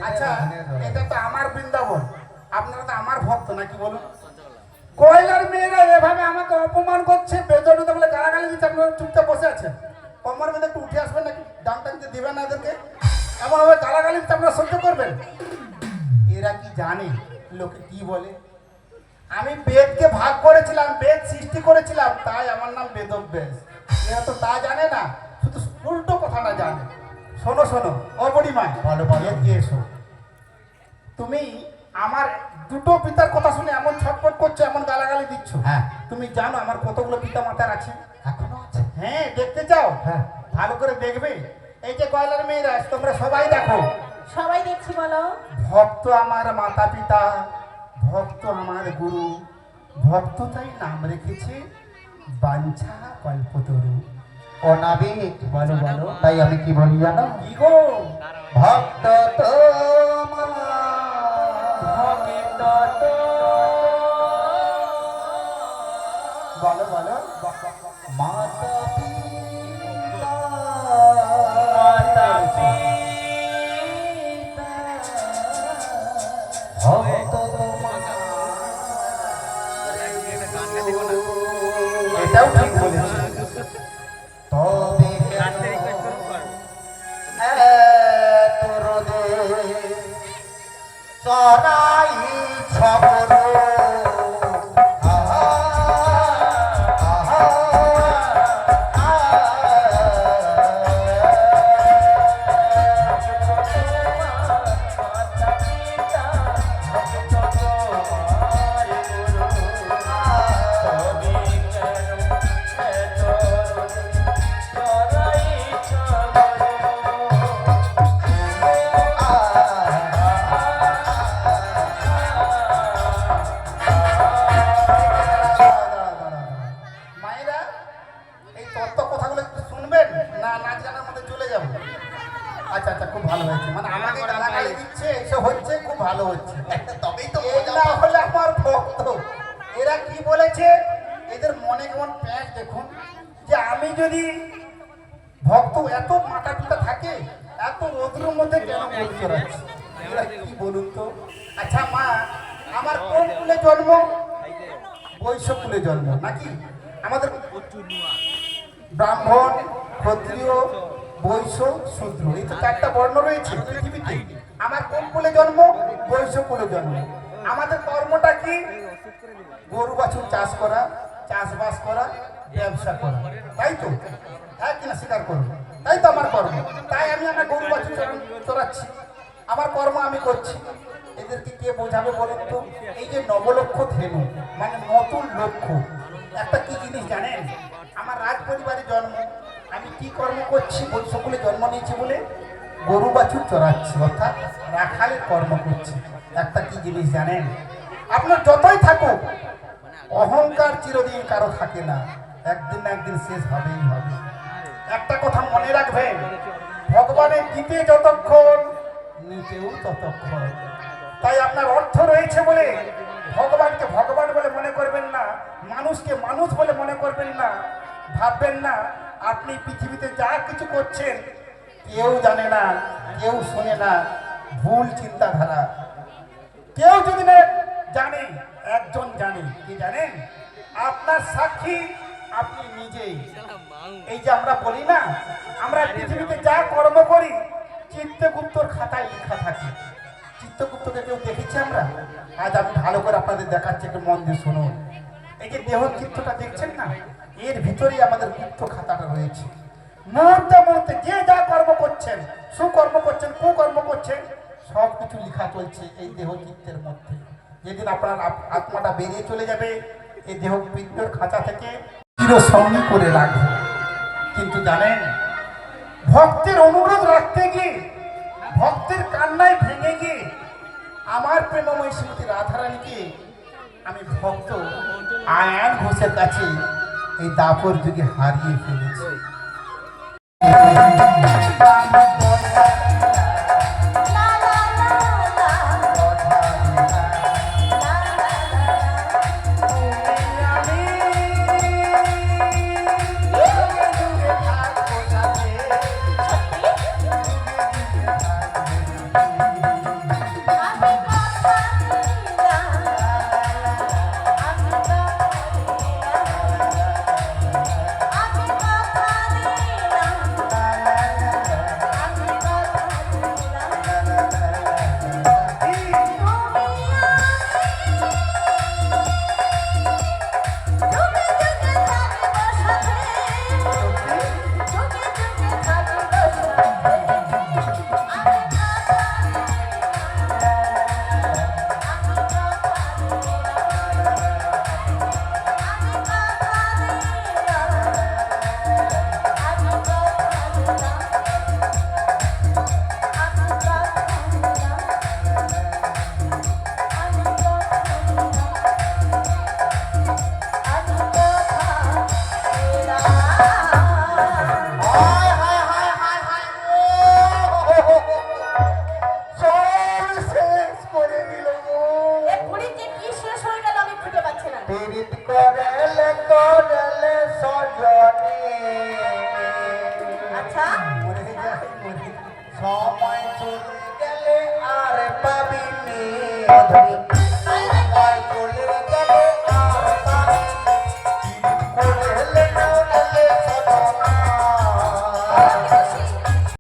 আচ্ছা, এটা তো আমার বৃন্দাবন, আপনারা তো আমার ভক্ত নাকি বলুন? কয়লার মেয়েরা এভাবে আমাকে অপমান করছে, বেজড়িত বলে গালাগালি দিচ্ছে, আপনারা চুপচাপ বসে আছেন। কমার মধ্যে একটু উঠে আসবেন নাকি? ডাংটা দিতে দিবেন না এদেরকে? এমনভাবে গালাগালি দিচ্ছে, আপনারা সহ্য করবেন? এরা কি জানে লোকে কি বলে? আমি বেদকে ভাগ করেছিলাম, বেদ সৃষ্টি করেছিলাম, তাই আমার নাম বেদব্যাস। এরা তো তা জানে না, শুধু উল্টো কথাটা জানে। শোনো শোনো, ও বুড়িমা, ভালো ভালো এসো। তুমি আমার দুটো পিতার কথা শুনে এমন ছটফট করছো, এমন গালাগালি দিচ্ছ। হ্যাঁ, তুমি জানো আমার কতগুলো পিতা মাতার আছে? এখনো আছে? হ্যাঁ, দেখতে চাও? হ্যাঁ, ভালো করে দেখবে। এই যে কয়লার মেয়েরা, তোমরা সবাই দেখো। সবাই দেখছি, বলো। ভক্ত আমার মাতা পিতা, ভক্ত আমার গুরু, ভক্ত তাই নাম রেখেছে বাঞ্ছা কল্পতরু। অনাবিক বলো বলো, তাই আমি কি বলি জানো? কি গো? ভক্ত তো বলো বলো। মাতা পিতা ভক্ত তোমার। এটাও ঠিক বলেছে। তবে তোরদে চড়াই ছবর মায়েরা, এই তত্ত্ব কথাগুলো একটু শুনবেন না নাচ গানের মধ্যে চলে যাবো? আচ্ছা আচ্ছা, খুব ভালো হয়েছে। মানে আমাকে গালাগালি দিচ্ছে, এসব হচ্ছে, খুব ভালো হচ্ছে। তবেই তো এরা হলে আমার ভক্ত। এরা কি বলেছে? এদের মনে কেমন প্যাঁচ দেখুন, যে আমি যদি ভক্ত এত মাথা পিতা থাকে, এত রোদ্রের মধ্যে কেন বই চড়াচ্ছি? এরা কি বলুন তো? আচ্ছা মা, আমার কোন কুলে জন্ম? বৈশ্য কুলে জন্ম নাকি? আমাদের ব্রাহ্মণ, ক্ষত্রিয়, বৈশ্য, শূদ্র, এই তো চারটা বর্ণ রয়েছে পৃথিবীতে। আমার কোন কুলে জন্ম? বৈশ্য কুলে জন্ম। আমাদের কর্মটা কি? গরু বাছুর চাষ করা, চাষবাস করা, ব্যবসা করা, তাই তো? হ্যাঁ কিনা স্বীকার করবো? তাই তো আমার কর্ম। তাই আমি আমার গরু বাছুর চড়াচ্ছি, আমার কর্ম আমি করছি। এদেরকে কে বোঝাবে বলুন তো? এই যে নবলক্ষ ধেনু, মানে নতুন লক্ষ্য, একটা কি জিনিস জানেন? আমার রাজ পরিবারে জন্ম, আমি কি কর্ম করছি? সকলে জন্ম নিয়েছি বলে গরু বাছুর চড়াচ্ছি, অর্থাৎ রাখালের কর্ম করছি। একটা কি জিনিস জানেন? আপনার যতই থাকুক, অহংকার চিরদিন কারো থাকে না, একদিন না একদিন শেষ হবেই হবে। একটা কথা মনে রাখবেন, ভগবানের দিতে যতক্ষণ, নিতেও ততক্ষণ। তাই আপনার অর্থ রয়েছে বলে ভগবানকে ভগবান বলে মনে করবেন না, মানুষকে মানুষ বলে মনে করবেন না। ভাববেন না আপনি পৃথিবীতে যা কিছু করছেন কেউ জানে না, কেউ শোনে না, ভুল চিন্তাধারা। কেউ যদি না জানে, একজন জানে। কি জানেন? আপনার সাক্ষী আপনি নিজেই। এই যে আমরা বলি না, আমরা পৃথিবীতে যা কর্ম করি চিত্তগুপ্তর খাতায় লেখা থাকে। চিত্তগুপ্তকে কেউ দেখেছি আমরা? আজ আমি ভালো করে আপনাদের দেখাচ্ছি, একটু মন দিয়ে শুনুন। এই যে দেহ চিত্তটা দেখছেন না, এর ভিতরেই আমাদের গুপ্ত খাতাটা রয়েছে। মুহূর্তে মুহূর্তে যে যা কর্ম করছেন, সুকর্ম করছেন, কুকর্ম করছেন, সব কিছু লেখা চলছে এই দেহ চিত্তের মধ্যে। যেদিন আপনার আত্মাটা বেরিয়ে চলে যাবে এই দেহ পিণ্ডর খাঁচা থেকে, চিরসঙ্গী করে রাখবে। কিন্তু জানেন, ভক্তের অনুরোধ রাখতে গিয়ে, ভক্তের কান্নায় ভেঙে গিয়ে আমার প্রেমময় শ্রীমতী রাধারানীকে আমি ভক্ত আয়ান ঘোষের কাছে এই দাপর যুগে হারিয়ে ফেলেছি। করেলে করেলে সজনী আচ্ছা মরে যাই মরে সময় চলে